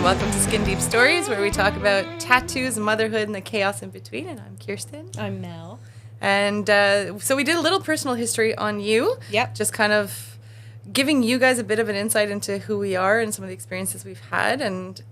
welcome to Skin Deep Stories, where we talk about tattoos, motherhood, and the chaos in between. And I'm Kirsten. I'm Mel. And so we did a little personal history on you. Yep. Just kind of giving you guys a bit of an insight into who we are and some of the experiences we've had. And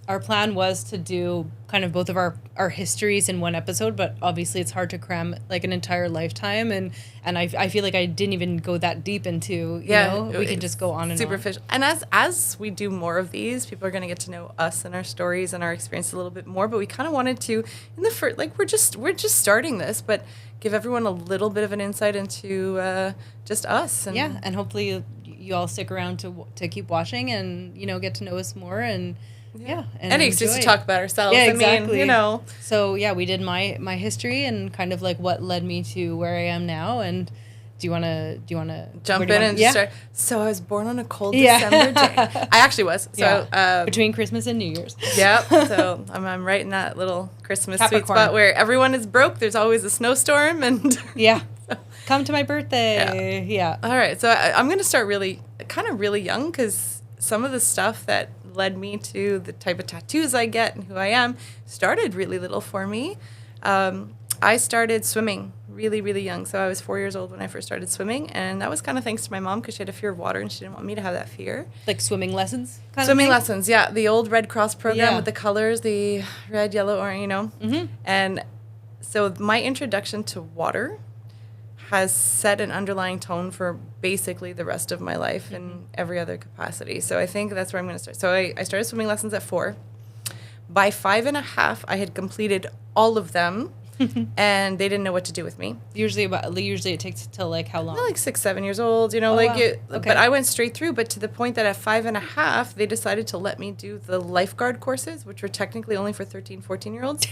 Our plan was to do kind of both of our histories in one episode, but obviously it's hard to cram like an entire lifetime, and I feel like I didn't even go that deep into, we can just go on and superficial. And as we do more of these, people are going to get to know us and our stories and our experience a little bit more, but we kind of wanted to, in the first, like we're just starting this, but give everyone a little bit of an insight into just us. And yeah, and hopefully you all stick around to keep watching and, get to know us more and... Yeah, and it's just to talk about ourselves. Yeah, exactly. I mean, So yeah, we did my history and kind of like what led me to where I am now. And do you want to jump in and start? So I was born on a cold December day. I actually was. So between Christmas and New Year's. Yep. So I'm right in that little Christmas sweet spot where everyone is broke. There's always a snowstorm and yeah. Come to my birthday. Yeah. All right. So I'm going to start really young, because some of the stuff that led me to the type of tattoos I get and who I am started really little for me. I started swimming really, really young. So I was 4 years old when I first started swimming, and that was kind of thanks to my mom, because she had a fear of water and she didn't want me to have that fear. Like swimming lessons? Swimming lessons, yeah. The old Red Cross program with the colors, the red, yellow, orange, Mm-hmm. And so my introduction to water has set an underlying tone for basically the rest of my life in every other capacity. So I think that's where I'm going to start. So I started swimming lessons at 4. By 5.5, I had completed all of them, and they didn't know what to do with me. Usually it takes till like how long? Like 6, 7 years old, Wow. Okay. But I went straight through, but to the point that at 5.5, they decided to let me do the lifeguard courses, which were technically only for 13, 14-year-olds.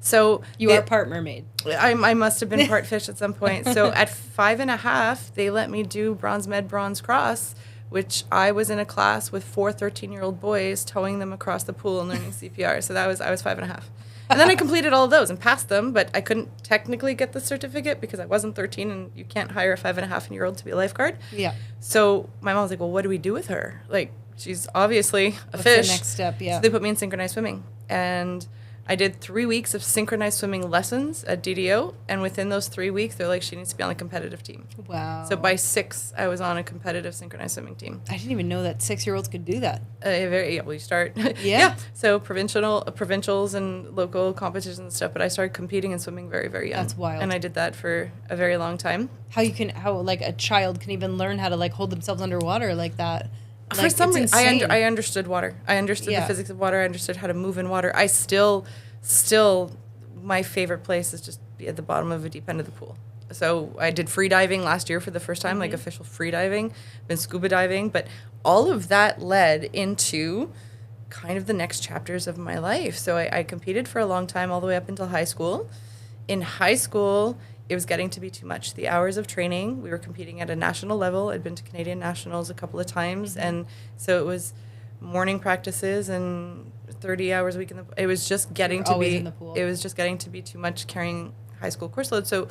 So you are part mermaid. I must have been part fish at some point. So at 5.5, they let me do bronze med, bronze cross, which I was in a class with 4 13-year-old boys towing them across the pool and learning CPR. So I was 5.5. And then I completed all of those and passed them, but I couldn't technically get the certificate because I wasn't 13, and you can't hire a 5.5-year-old to be a lifeguard. Yeah. So my mom was like, well, what do we do with her? Like, she's obviously a What's fish. the next step? Yeah. So they put me in synchronized swimming. And I did 3 weeks of synchronized swimming lessons at DDO, and within those 3 weeks, they're like, she needs to be on a competitive team. Wow. So by 6, I was on a competitive synchronized swimming team. I didn't even know that 6-year-olds could do that. You start. Yeah. So provincials and local competitions and stuff, but I started competing and swimming very, very young. That's wild. And I did that for a very long time. How like a child can even learn how to like hold themselves underwater like that. For some reason, I understood water. I understood the physics of water. I understood how to move in water. I still, my favorite place is just be at the bottom of a deep end of the pool. So I did free diving last year for the first time, like official free diving. Been scuba diving, but all of that led into kind of the next chapters of my life. So I competed for a long time, all the way up until high school. In high school, it was getting to be too much. The hours of training, we were competing at a national level. I'd been to Canadian Nationals a couple of times. And so it was morning practices and 30 hours a week. It was just getting to be, in the pool. It was just getting to be too much carrying high school course load. So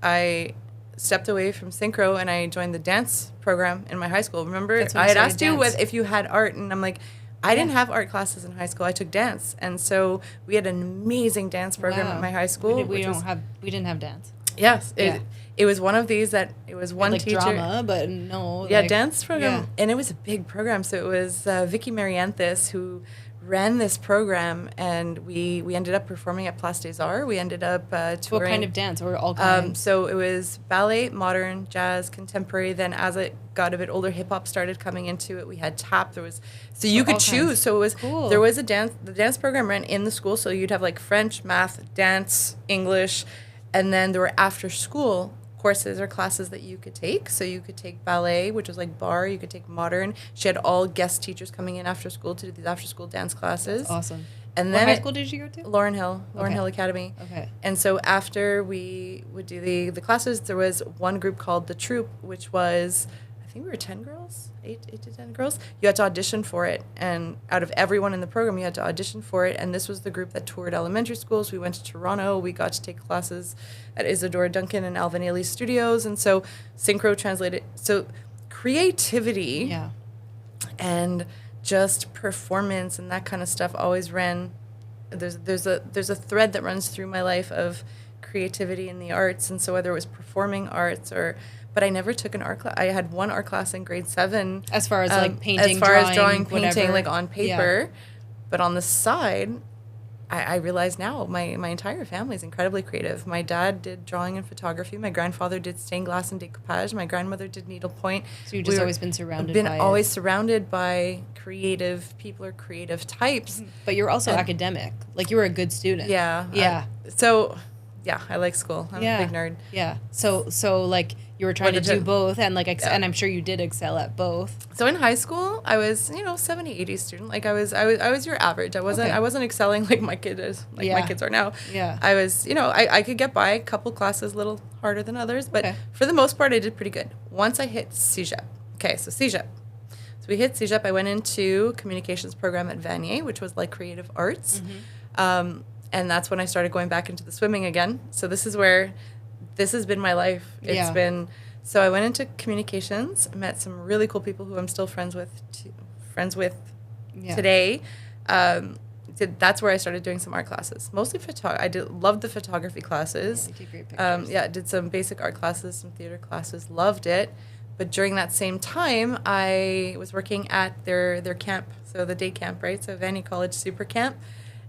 I stepped away from synchro and I joined the dance program in my high school. Remember, I had asked you if you had art, and I'm like, I didn't have art classes in high school. I took dance. And so we had an amazing dance program at my high school. We didn't have dance. Yes, it was one of these that it was one like teacher. Drama, but no. Yeah, dance program, and it was a big program. So it was Vicky Marianthus who ran this program, and we ended up performing at Place des Arts. We ended up touring. What kind of dance, or all kinds? So it was ballet, modern, jazz, contemporary. Then as it got a bit older, hip hop started coming into it. We had tap. You could choose. Kinds. So it was cool. There was the dance program ran in the school. So you'd have like French, math, dance, English. And then there were after-school courses or classes that you could take. So you could take ballet, which was like bar. You could take modern. She had all guest teachers coming in after school to do these after-school dance classes. That's awesome. And then what high school did you go to? Lauren Hill Academy. Okay. And so after we would do the classes, there was one group called The Troop, which was, I think we were 10 girls, 8 to 10 girls. You had to audition for it. And out of everyone in the program, you had to audition for it. And this was the group that toured elementary schools. We went to Toronto. We got to take classes at Isadora Duncan and Alvin Ailey's studios. And so synchro translated. So creativity and just performance and that kind of stuff always ran. There's a thread that runs through my life of creativity in the arts, and so whether it was performing arts but I never took an art class. I had one art class in grade 7. As far as like painting, as far as drawing, painting, whatever. like on paper, but on the side, I realize now my entire family is incredibly creative. My dad did drawing and photography. My grandfather did stained glass and decoupage. My grandmother did needlepoint. So you've just always been surrounded by creative people or creative types. But you're also academic. Like, you were a good student. Yeah. I like school. I'm a big nerd. Yeah. So like, you were trying to do both, and like, and I'm sure you did excel at both. So in high school, I was 70, 80 student. Like I was your average. I wasn't excelling like my kids are now. Yeah. I was I could get by a couple classes a little harder than others, but for the most part I did pretty good. Once I hit CEGEP. Okay, so CEGEP. So we hit CEGEP. I went into communications program at Vanier, which was like creative arts. Mm-hmm. And that's when I started going back into the swimming again. So this has been my life. It's been, so I went into communications, met some really cool people who I'm still friends with today. That's where I started doing some art classes, mostly loved the photography classes. Yeah, you take great pictures. Did some basic art classes, some theater classes, loved it. But during that same time, I was working at their camp, so the day camp, right? So Vanier College Super Camp.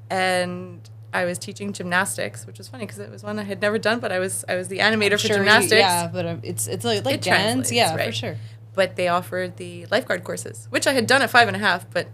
And I was teaching gymnastics, which was funny because it was one I had never done, but I was the animator for gymnastics. But it's like dance, right? For sure. But they offered the lifeguard courses, which I had done at 5.5, but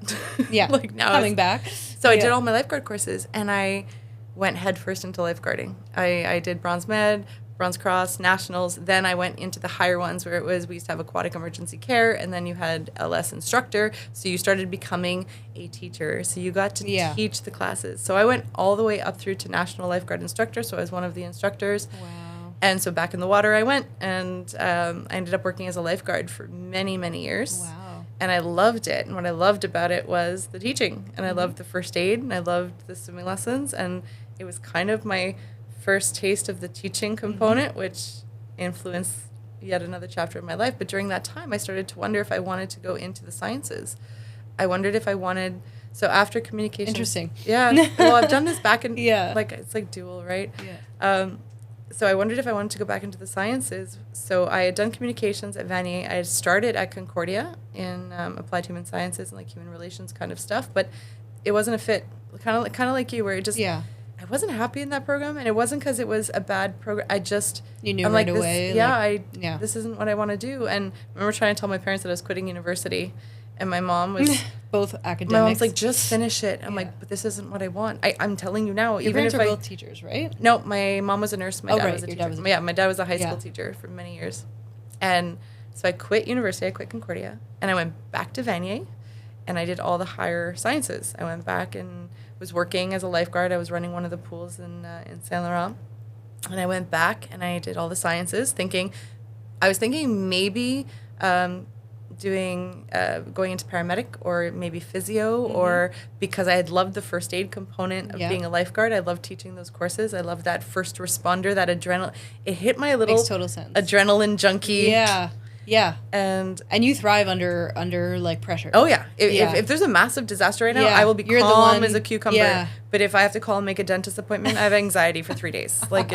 like now coming back. So I did all my lifeguard courses, and I went headfirst into lifeguarding. I did bronze med, bronze cross, nationals. Then I went into the higher ones where we used to have aquatic emergency care, and then you had LS instructor. So you started becoming a teacher. So you got to teach the classes. So I went all the way up through to national lifeguard instructor. So I was one of the instructors. Wow. And so back in the water I went, and I ended up working as a lifeguard for many, many years. Wow. And I loved it. And what I loved about it was the teaching. And I loved the first aid, and I loved the swimming lessons. And it was kind of my first taste of the teaching component, which influenced yet another chapter of my life. But during that time, I started to wonder if I wanted to go into the sciences. I wondered if I wanted, so after communication. Interesting. Yeah. Well, I've done this back in, Yeah. like, it's like dual, right? Yeah. So I wondered if I wanted to go back into the sciences. So I had done communications at Vanier. I had started at Concordia in applied human sciences and like human relations kind of stuff, but it wasn't a fit. Kind of like you, where it just, I wasn't happy in that program, and it wasn't because it was a bad program. You knew right away. This isn't what I want to do. And I remember trying to tell my parents that I was quitting university, and my mom was both academics. My mom's like, just finish it. I'm like, but this isn't what I want. I'm telling you now. Your parents are both teachers, right? No, my mom was a nurse. My dad was a teacher. Dad was my dad was a high school teacher for many years, and so I quit university. I quit Concordia, and I went back to Vanier, and I did all the higher sciences. I went back and was working as a lifeguard. I was running one of the pools in Saint Laurent, and I went back and I did all the sciences, I was thinking maybe going into paramedic or maybe physio, or because I had loved the first aid component of being a lifeguard. I loved teaching those courses. I loved that first responder, that adrenaline. It hit my little Makes total sense. Adrenaline junkie. Yeah. And you thrive under like pressure. Oh yeah. If there's a massive disaster right now, I will be calm as a cucumber. Yeah. But if I have to call and make a dentist appointment, I have anxiety for 3 days. Like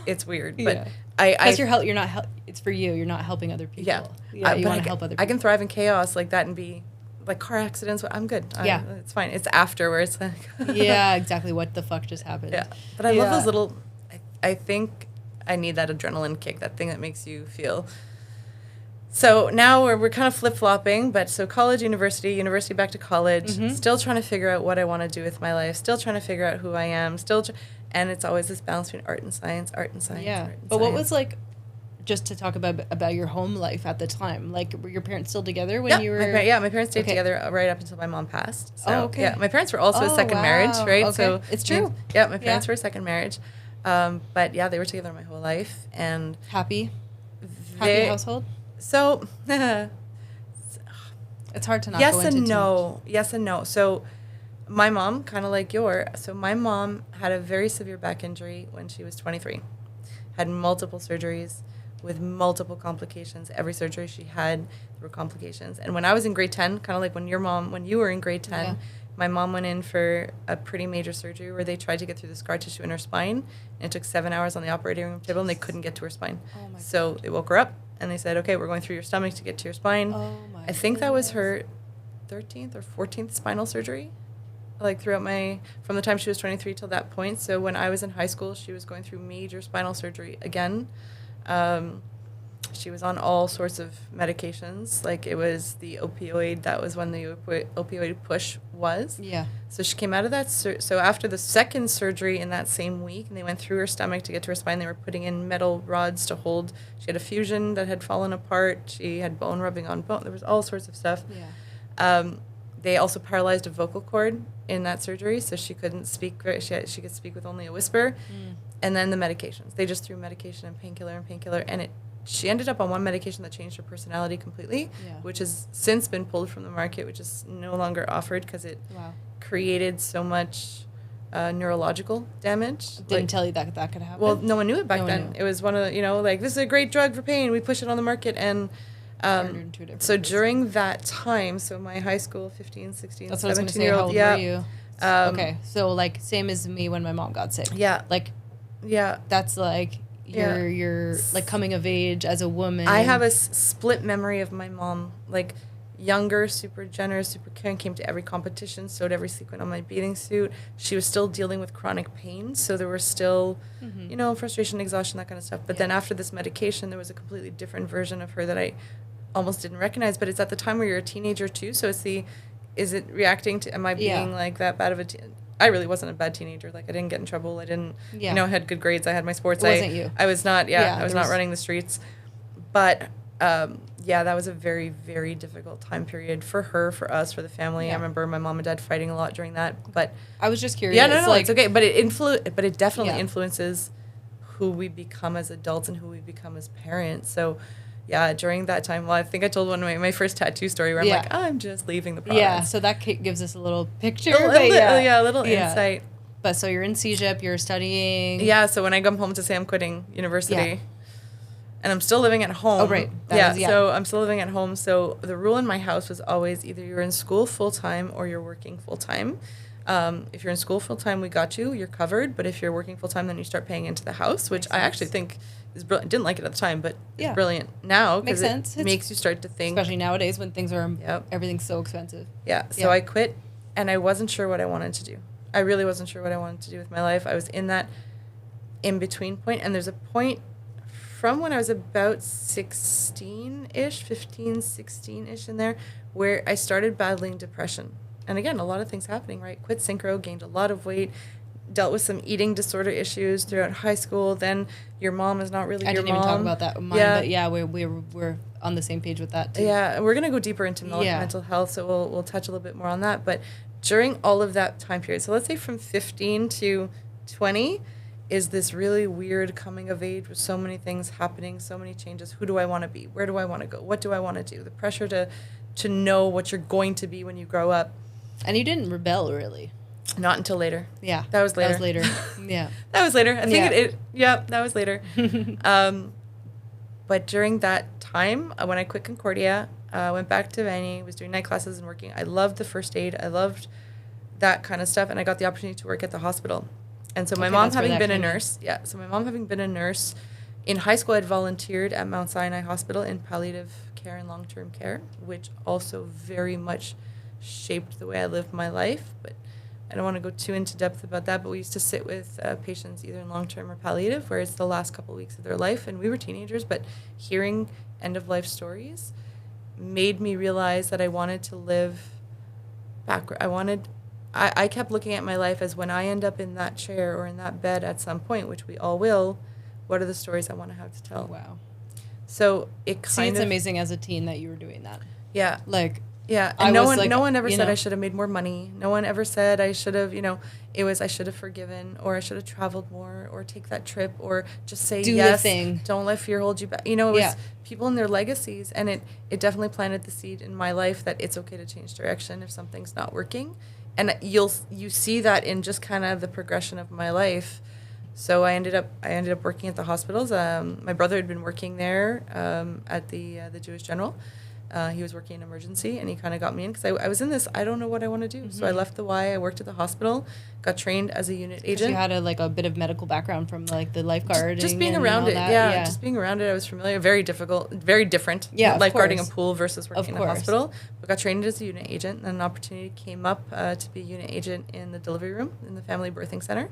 it's weird. But because you're not it's for you. You're not helping other people. Yeah. You want to help other people. I can thrive in chaos like that and be like car accidents. I'm good. It's fine. It's after where it's like yeah, exactly. What the fuck just happened? Yeah. But I love those little. I think I need that adrenaline kick. That thing that makes you feel. So now we're kind of flip-flopping, but so college, university back to college, still trying to figure out what I want to do with my life, still trying to figure out who I am, and it's always this balance between art and science. Yeah. But what was like, just to talk about your home life at the time, like were your parents still together when you were? My parents stayed together right up until my mom passed. So, yeah, my parents were also a second marriage, right? Okay. So it's true. Yeah, my parents were a second marriage, but yeah, they were together my whole life and happy household. So, it's hard to not yes go into and no. Yes and no. So, my mom, kind of like my mom had a very severe back injury when she was 23. Had multiple surgeries, with multiple complications. Every surgery she had, there were complications. And when I was in grade 10, kind of like when you were in grade 10, my mom went in for a pretty major surgery where they tried to get through the scar tissue in her spine, and it took 7 hours on the operating room table, and they couldn't get to her spine. Oh my so God. They woke her up, and they said, okay, we're going through your stomach to get to your spine. Oh my I think that was her 13th or 14th spinal surgery, like from the time she was 23 till that point. So when I was in high school, she was going through major spinal surgery again. She was on all sorts of medications. Like it was the opioid. That was when the opioid push was. Yeah. So she came out of that. So after the second surgery in that same week, and they went through her stomach to get to her spine, they were putting in metal rods to hold. She had a fusion that had fallen apart. She had bone rubbing on bone. There was all sorts of stuff. Yeah. They also paralyzed a vocal cord in that surgery, so she couldn't speak. She could speak with only a whisper. Mm. And then the medications. They just threw medication and painkiller, and she ended up on one medication that changed her personality completely, which has since been pulled from the market, which is no longer offered because it created so much neurological damage. Didn't tell you that could happen? Well, no one knew it back then. It was one of the, this is a great drug for pain. We push it on the market, and so during that time, so my high school, 15, 16, that's 17-year-old. How old were you? Okay, so like same as me when my mom got sick. Yeah. Like, that's like you're like coming of age as a woman. I have a split memory of my mom, like younger, super generous, super caring, came to every competition, sewed every sequin on my bathing suit. She was still dealing with chronic pain, so there were still, frustration, exhaustion, that kind of stuff. But then after this medication, there was a completely different version of her that I almost didn't recognize. But it's at the time where you're a teenager too, so is it reacting to, am I being like that bad of a I really wasn't a bad teenager. Like I didn't get in trouble. I didn't, I had good grades. I had my sports. Wasn't you? I was not, I was not running the streets. But that was a very, very difficult time period for her, for us, for the family. I remember my mom and dad fighting a lot during that. But I was just curious. Yeah, no, it's okay. But it definitely influences who we become as adults and who we become as parents. So during that time, I think I told one of my first tattoo story where I'm like, I'm just leaving the province. Yeah, so that gives us a little picture. A little insight. But so you're in CEGEP, you're studying. Yeah, so when I come home to say I'm quitting university, and I'm still living at home. Oh, right. So I'm still living at home. So the rule in my house was always either you're in school full-time or you're working full-time. If you're in school full-time, we got you. You're covered. But if you're working full-time, then you start paying into the house, which I actually think is brilliant. Didn't like it at the time, but it's brilliant now because it makes you start to think. Especially nowadays when things are, everything's so expensive. Yeah. So I quit, and I wasn't sure what I wanted to do. I really wasn't sure what I wanted to do with my life. I was in that in-between point, and there's a point from when I was about 16-ish, 15, 16-ish in there, where I started battling depression. And again, a lot of things happening, right? Quit synchro, gained a lot of weight, dealt with some eating disorder issues throughout high school. Then your mom is not really your mom. I didn't even talk about that with mine, but we're on the same page with that too. Yeah, we're going to go deeper into mental health, so we'll touch a little bit more on that. But during all of that time period, so let's say from 15 to 20, is this really weird coming of age with so many things happening, so many changes. Who do I want to be? Where do I want to go? What do I want to do? The pressure to know what you're going to be when you grow up. And you didn't rebel, really. Not until later. Yeah. That was later. Yeah. That was later. I think that was later. But during that time, when I quit Concordia, I went back to Vanny, was doing night classes and working. I loved the first aid. I loved that kind of stuff. And I got the opportunity to work at the hospital. And so my mom having been a nurse, in high school, I'd volunteered at Mount Sinai Hospital in palliative care and long-term care, which also very much shaped the way I lived my life. But I don't want to go too into depth about that, but we used to sit with patients either in long-term or palliative, where it's the last couple of weeks of their life. And we were teenagers, but hearing end-of-life stories made me realize that I wanted to live backward. I kept looking at my life as when I end up in that chair or in that bed at some point, which we all will, what are the stories I want to have to tell? Wow. So it's amazing as a teen that you were doing that. Yeah. Yeah, and no one ever said I should have made more money. No one ever said I should have, it was I should have forgiven, or I should have traveled more, or take that trip, or just say yes. Do the thing. Don't let fear hold you back. It was people and their legacies, and it definitely planted the seed in my life that it's okay to change direction if something's not working. And you see that in just kind of the progression of my life. So I ended up working at the hospitals. My brother had been working there at the Jewish General. He was working in emergency, and he kind of got me in because I was in this, I don't know what I want to do. Mm-hmm. So I left the Y. I worked at the hospital, got trained as a unit agent. You had a bit of medical background from like the lifeguarding. Just being around it, yeah. Just being around it, I was familiar. Very difficult, very different. Yeah, lifeguarding a pool versus working in a hospital. But got trained as a unit agent, and an opportunity came up to be a unit agent in the delivery room in the family birthing center.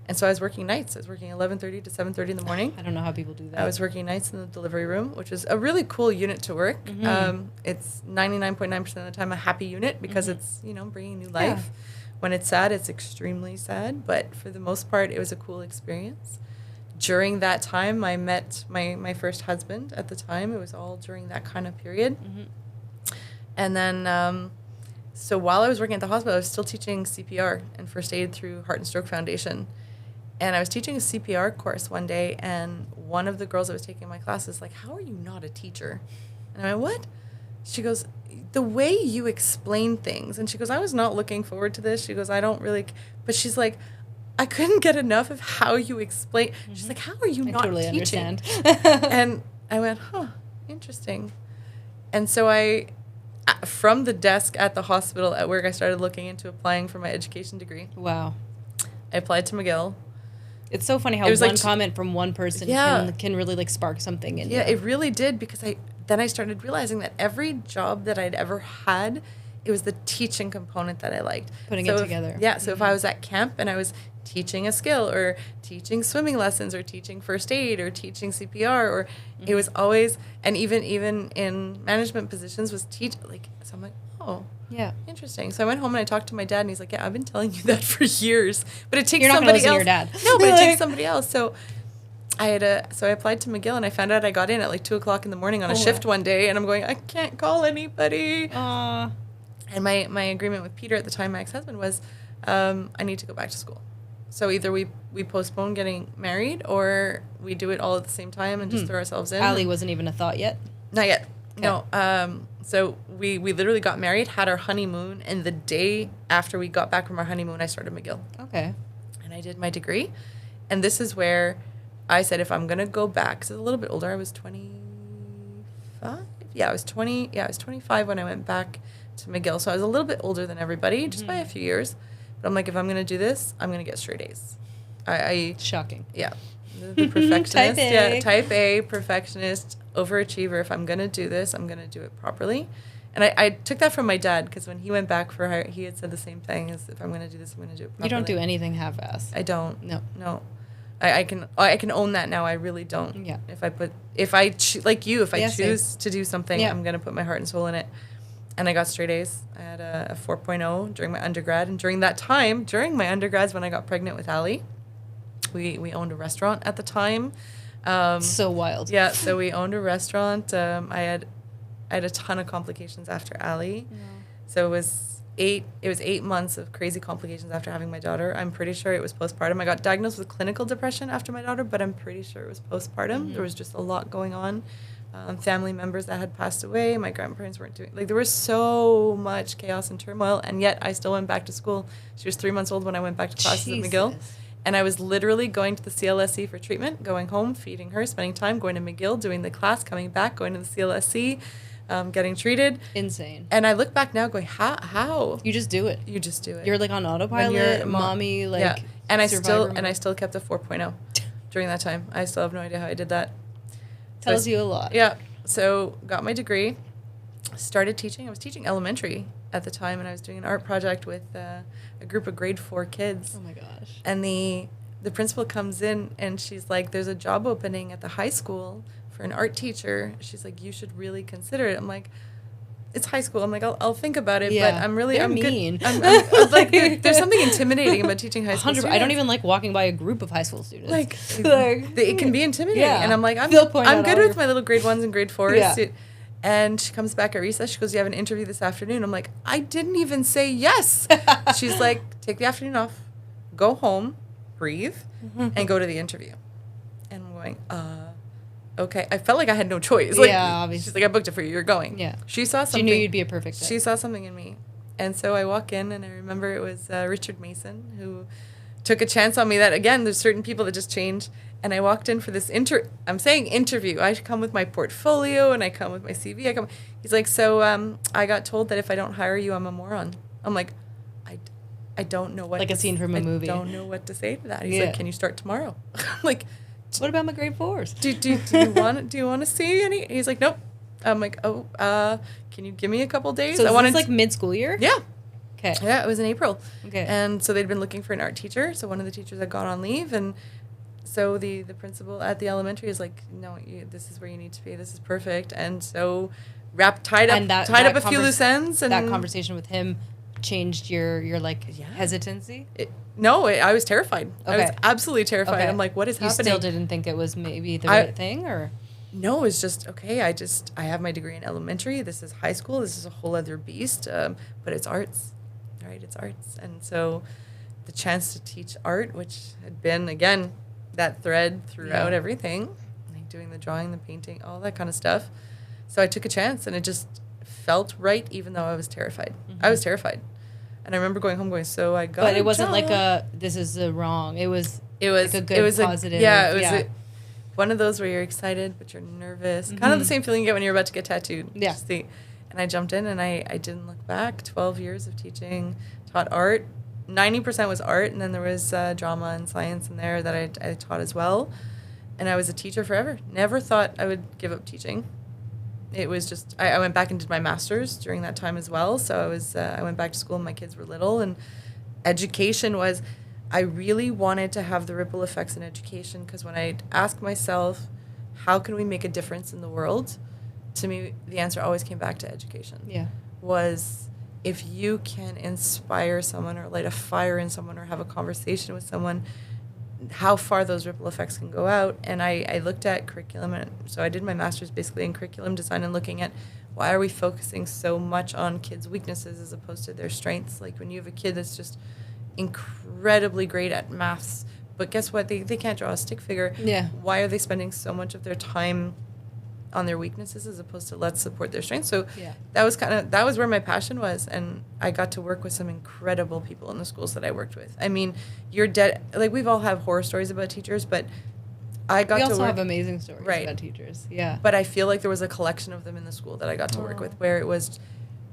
And so I was working nights. I was working 11:30 to 7:30 in the morning. I don't know how people do that. I was working nights in the delivery room, which is a really cool unit to work. Mm-hmm. It's 99.9% of the time a happy unit because it's, bringing new life. Yeah. When it's sad, it's extremely sad. But for the most part, it was a cool experience. During that time, I met my first husband at the time. It was all during that kind of period. Mm-hmm. And then, so while I was working at the hospital, I was still teaching CPR and first aid through Heart and Stroke Foundation. And I was teaching a CPR course one day, and one of the girls that was taking my class is like, "How are you not a teacher?" And I went, "What?" She goes, "The way you explain things." And she goes, "I was not looking forward to this." She goes, "I don't really," but she's like, "I couldn't get enough of how you explain." Mm-hmm. She's like, "How are you not totally teaching?" Understand. And I went, "Huh, interesting." And so from the desk at the hospital at work, I started looking into applying for my education degree. Wow. I applied to McGill. It's so funny how one comment from one person can really spark something in you. Yeah, it really did, because I started realizing that every job that I'd ever had, it was the teaching component that I liked. Putting it together. So if I was at camp and I was teaching a skill or teaching swimming lessons or teaching first aid or teaching CPR, or it was always, and even in management positions was so I'm like, oh. Yeah. Interesting. So I went home and I talked to my dad, and he's like, "Yeah, I've been telling you that for years, but it takes somebody else." You're not going to listen to your dad. No, but it takes somebody else. So I applied to McGill, and I found out I got in at like 2:00 in the morning on a shift one day, and I'm going, I can't call anybody. And my agreement with Peter at the time, my ex-husband, was I need to go back to school. So either we postpone getting married, or we do it all at the same time and just throw ourselves in. Ali wasn't even a thought yet? Not yet. Okay. No. So we literally got married, had our honeymoon, and the day after we got back from our honeymoon, I started McGill. Okay. And I did my degree. And this is where I said, if I'm going to go back, because I was a little bit older, I was 25? Yeah, I was 25 when I went back to McGill. So I was a little bit older than everybody, just by a few years. But I'm like, if I'm going to do this, I'm going to get straight A's. Shocking. Yeah. The perfectionist. Type A. Yeah, type A, perfectionist, overachiever. If I'm going to do this, I'm going to do it properly. And I took that from my dad, because when he went back for hire, he had said the same thing, as if I'm going to do this, I'm going to do it properly. You don't do anything half-ass. I don't. No. I can own that now. I really don't. Yeah. If I choose to do something, I'm going to put my heart and soul in it. And I got straight A's. I had a 4.0 during my undergrad. And during that time, during my undergrads, when I got pregnant with Ali, we owned a restaurant at the time. So wild. Yeah, so we owned a restaurant. I had a ton of complications after Ali. Yeah. So it was 8 months of crazy complications after having my daughter. I'm pretty sure it was postpartum. I got diagnosed with clinical depression after my daughter, but I'm pretty sure it was postpartum. Mm-hmm. There was just a lot going on. Family members that had passed away. My grandparents weren't doing, there was so much chaos and turmoil, and yet I still went back to school. She was 3 months old when I went back to classes at McGill. And I was literally going to the CLSC for treatment, going home, feeding her, spending time, going to McGill, doing the class, coming back, going to the CLSC, getting treated. Insane. And I look back now going, how? You just do it. You just do it. You're like on autopilot, mommy, like. Yeah. And I still kept a 4.0 during that time. I still have no idea how I did that. Tells you a lot. Yeah. So got my degree, started teaching. I was teaching elementary at the time, and I was doing an art project with a group of grade 4 kids. Oh my gosh. And the principal comes in, and she's like, there's a job opening at the high school for an art teacher. She's like, you should really consider it. I'm like, it's high school. I'm like, I'll think about it, but I'm mean. I'm like, there's something intimidating about teaching high school students. I don't even like walking by a group of high school students. It can be intimidating. Yeah. And I'm like, I'm good with my little grade 1s and grade 4s. Yeah. And she comes back at recess. She goes, you have an interview this afternoon. I'm like, I didn't even say yes. She's like, take the afternoon off, go home, breathe, and go to the interview. And I'm going, okay. I felt like I had no choice. Like, yeah, obviously. She's like, I booked it for you. You're going. Yeah. She saw something. She knew you'd be a perfect fit. She saw something in me. And so I walk in, and I remember it was Richard Mason, who took a chance on me that, again, there's certain people that just change. And I walked in for this I'm saying interview. I come with my portfolio and I come with my CV. He's like, so I got told that if I don't hire you, I'm a moron. I'm like, I don't know what. Like a scene from a movie. I don't know what to say to that. He's like, can you start tomorrow? Like, what about my grade 4s? Do you want to see any? He's like, nope. I'm like, can you give me a couple days? So is this like mid-school year? Yeah. Okay. Yeah, it was in April. Okay. And so they'd been looking for an art teacher. So one of the teachers had gone on leave, and so the principal at the elementary is like, no, this is where you need to be. This is perfect. And so tied up a few loose ends. And that conversation with him changed your like hesitancy? I was terrified. Okay. I was absolutely terrified. Okay. I'm like, what is happening? You still didn't think it was maybe the right thing, or? No, it's just, okay, I have my degree in elementary. This is high school. This is a whole other beast. But it's arts, right? It's arts. And so the chance to teach art, which had been, again, that thread throughout everything, like doing the drawing, the painting, all that kind of stuff. So I took a chance, and it just felt right, even though I was terrified. I was terrified. And I remember going home going, so I got But it wasn't like this is wrong. It was like a good positive. One of those where you're excited, but you're nervous. Kind of the same feeling you get when you're about to get tattooed. Yeah. And I jumped in, and I didn't look back. 12 years of teaching, taught art. 90% was art, and then there was drama and science in there that I taught as well. And I was a teacher forever. Never thought I would give up teaching. It was just, I went back and did my master's during that time as well. So I went back to school when my kids were little, and education was, I really wanted to have the ripple effects in education, because when I asked myself, how can we make a difference in the world? To me, the answer always came back to education. Yeah. Was if you can inspire someone or light a fire in someone or have a conversation with someone, how far those ripple effects can go out. And I looked at curriculum, and so I did my master's basically in curriculum design and looking at why are we focusing so much on kids' weaknesses as opposed to their strengths. Like when you have a kid that's just incredibly great at maths, but guess what? They can't draw a stick figure. Yeah. Why are they spending so much of their time on their weaknesses as opposed to let's support their strengths? So that was where my passion was, and I got to work with some incredible people in the schools that I worked with. I mean, we've all have horror stories about teachers, but we also have amazing stories about teachers. Yeah. But I feel like there was a collection of them in the school that I got to work with, where it was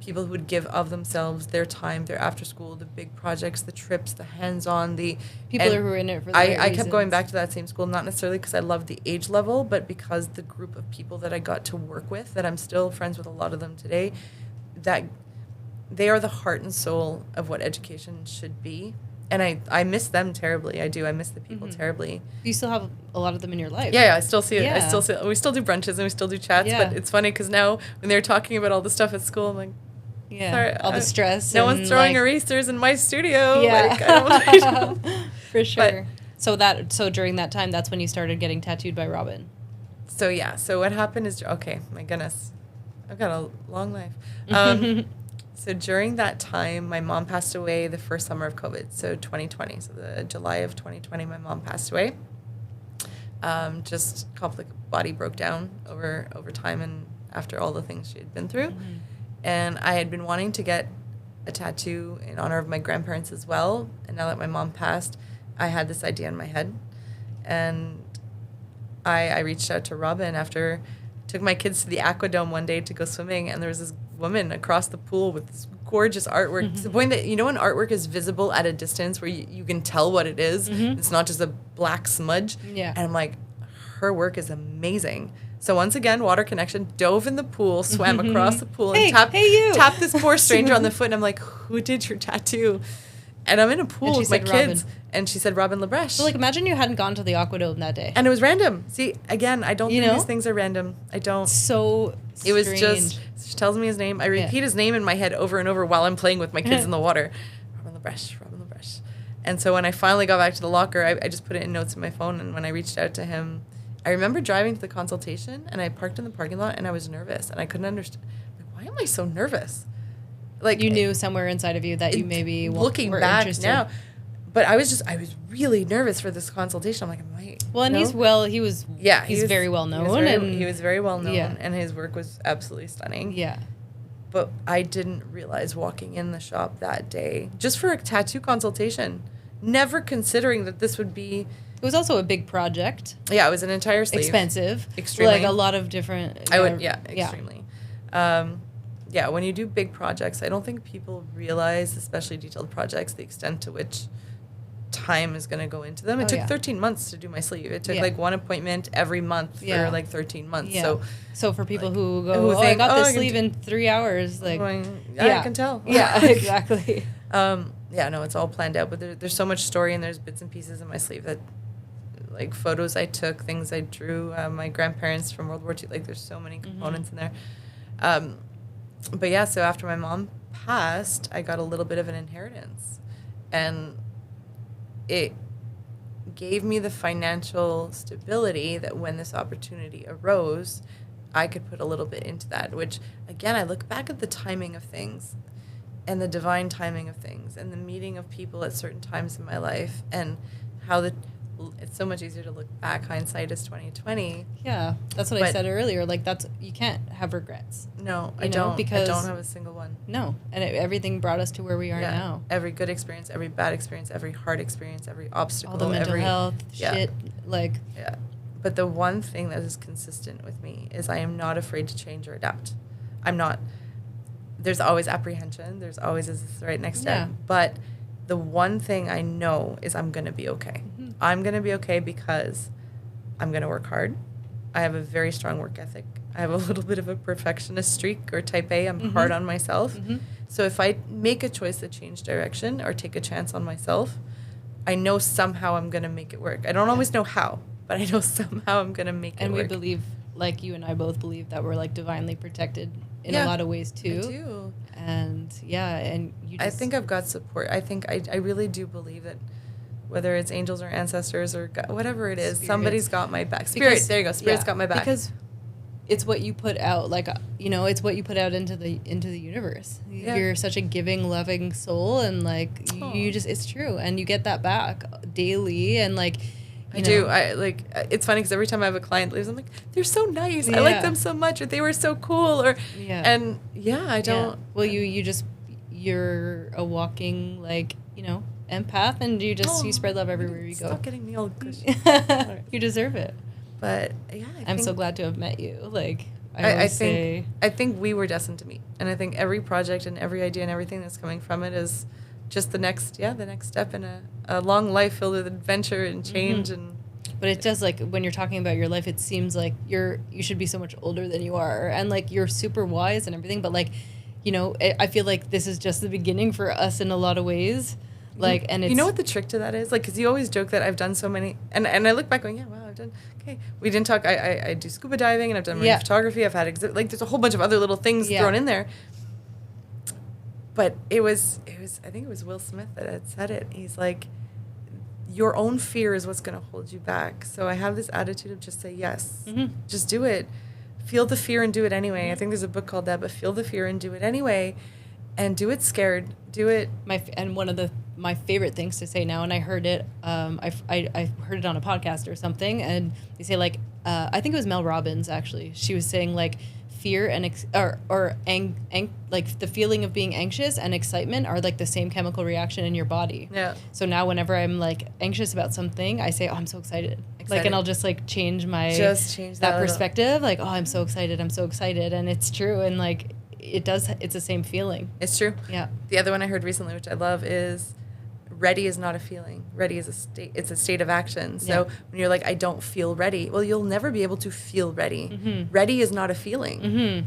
people who would give of themselves, their time, their after school, the big projects, the trips, the hands-on, the people who were in it for the right reasons. I kept going back to that same school, not necessarily because I loved the age level, but because the group of people that I got to work with, that I'm still friends with a lot of them today, that they are the heart and soul of what education should be. And I miss them terribly. I do. I miss the people terribly. You still have a lot of them in your life. Yeah, I still see it. Yeah. We still do brunches and we still do chats. Yeah. But it's funny because now when they're talking about all the stuff at school, I'm like, sorry, all the stress. No one's throwing erasers in my studio. Yeah. Like, I don't For sure. But, so during that time, that's when you started getting tattooed by Robin. So what happened is, okay, my goodness, I've got a long life. So during that time, my mom passed away the first summer of COVID, so 2020. So the July of 2020, my mom passed away. Just body broke down over time and after all the things she had been through. Mm-hmm. And I had been wanting to get a tattoo in honor of my grandparents as well. And now that my mom passed, I had this idea in my head. And I reached out to Robin after took my kids to the Aquadome one day to go swimming, and there was this woman across the pool with this gorgeous artwork to the point that, when artwork is visible at a distance where you can tell what it is, it's not just a black smudge. Yeah. And I'm like, her work is amazing. So once again, water connection, dove in the pool, swam across the pool, and tapped this poor stranger on the foot, and I'm like, who did your tattoo? And I'm in a pool with my kids. And she said, Robin Lebrecht. So, imagine you hadn't gone to the Aquadome that day. And it was random. See, again, I don't think these things are random. I don't. So strange. It was just, she tells me his name. I repeat his name in my head over and over while I'm playing with my kids in the water. Robin Lebrecht. And so when I finally got back to the locker, I just put it in notes in my phone. And when I reached out to him, I remember driving to the consultation, and I parked in the parking lot, and I was nervous. And I couldn't understand. Why am I so nervous? You knew somewhere inside of you that you maybe looking were back interested. Now. But I was really nervous for this consultation. I'm like, and he's very well known. He was very well known, and his work was absolutely stunning. Yeah. But I didn't realize walking in the shop that day, just for a tattoo consultation, never considering that this would be. It was also a big project. Yeah, it was an entire sleeve. Expensive. Extremely. Like a lot of different. Extremely. Yeah, when you do big projects, I don't think people realize, especially detailed projects, the extent to which time is going to go into them. It took 13 months to do my sleeve. It took like one appointment every month for like 13 months. Yeah. So for people who go, I got this sleeve in 3 hours, like I can tell. Yeah, exactly. It's all planned out, but there's so much story and there's bits and pieces in my sleeve that, like, photos I took, things I drew, my grandparents from World War II, like, there's so many components in there. But yeah, so after my mom passed, I got a little bit of an inheritance, and it gave me the financial stability that when this opportunity arose, I could put a little bit into that, which, again, I look back at the timing of things and the divine timing of things and the meeting of people at certain times in my life and how it's so much easier to look back. Hindsight is 20/20. Yeah, that's what I said earlier. Like, you can't have regrets. No, I don't. Because I don't have a single one. No, and everything brought us to where we are now. Every good experience, every bad experience, every hard experience, every obstacle, all the mental health shit. Like, yeah. But the one thing that is consistent with me is I am not afraid to change or adapt. I'm not. There's always apprehension. There's always, is this the right next step? Yeah. But the one thing I know is I'm going to be okay. Mm-hmm. I'm going to be okay because I'm going to work hard. I have a very strong work ethic. I have a little bit of a perfectionist streak, or type A. I'm hard on myself. Mm-hmm. So if I make a choice to change direction or take a chance on myself, I know somehow I'm going to make it work. I don't always know how, but I know somehow I'm going to make it work. And we believe, like you and I both believe, that we're, like, divinely protected in a lot of ways too. I do. And you just, I think I've got support. I think I really do believe that whether it's angels or ancestors or God, whatever it is, somebody's got my back. There you go. Spirit's got my back. Because it's what you put out, like, it's what you put out into the universe. Yeah. You're such a giving, loving soul, and, like, you just, it's true, and you get that back daily, and, like, I do. It's funny because every time I have a client leaves, I'm like, they're so nice. Yeah. I like them so much, or they were so cool, or I don't. Yeah. Well, you're a walking, like, empath, and you spread love everywhere you go. Stop getting me all gushy. You deserve it. But yeah, I'm so glad to have met you. Like, I think we were destined to meet, and I think every project and every idea and everything that's coming from it is just the next step in a long life filled with adventure and change. Mm-hmm. But it does, like, when you're talking about your life, it seems like you should be so much older than you are, and, like, you're super wise and everything, but, like, I feel like this is just the beginning for us in a lot of ways. Like, and it's, you know what the trick to that is? Like, because you always joke that I've done so many, and I look back going, yeah, wow, I've done, okay. We didn't talk, I do scuba diving, and I've done marine photography, I've had, there's a whole bunch of other little things thrown in there. But it was, I think it was Will Smith that had said it. He's like, your own fear is what's going to hold you back. So I have this attitude of just say yes. Mm-hmm. Just do it. Feel the fear and do it anyway. I think there's a book called that, but feel the fear and do it anyway. And do it scared. Do it. And one of my favorite things to say now, and I heard it, I heard it on a podcast or something, and they say, like, I think it was Mel Robbins, actually. She was saying, like, fear and like the feeling of being anxious and excitement are, like, the same chemical reaction in your body. Yeah. So now whenever I'm, like, anxious about something, I say, oh, I'm so excited. Like, and I'll just, like, change that perspective. Like, oh, I'm so excited. And it's true. And, like, it's the same feeling. It's true. Yeah. The other one I heard recently, which I love, is ready is not a feeling. Ready is a state. It's a state of action. So when you're like, I don't feel ready, well, you'll never be able to feel ready. Mm-hmm. Ready is not a feeling. Mm-hmm.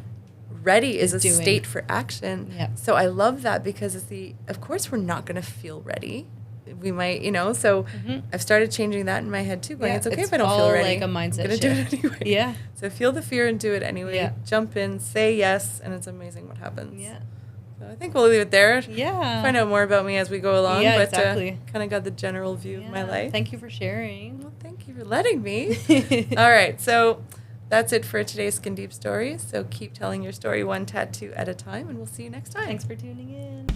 Ready is a state for action. Yep. So I love that because of course we're not going to feel ready. We might, so I've started changing that in my head too, going, it's okay if I don't feel ready. It's all like a mindset I'm going to do it anyway. Yeah. So feel the fear and do it anyway. Yeah. Jump in, say yes, and it's amazing what happens. Yeah. So I think we'll leave it there. Yeah. Find out more about me as we go along. Yeah, but exactly. Kind of got the general view of my life. Thank you for sharing. Well, thank you for letting me. All right. So that's it for today's Skin Deep Stories. So keep telling your story one tattoo at a time, and we'll see you next time. Thanks for tuning in.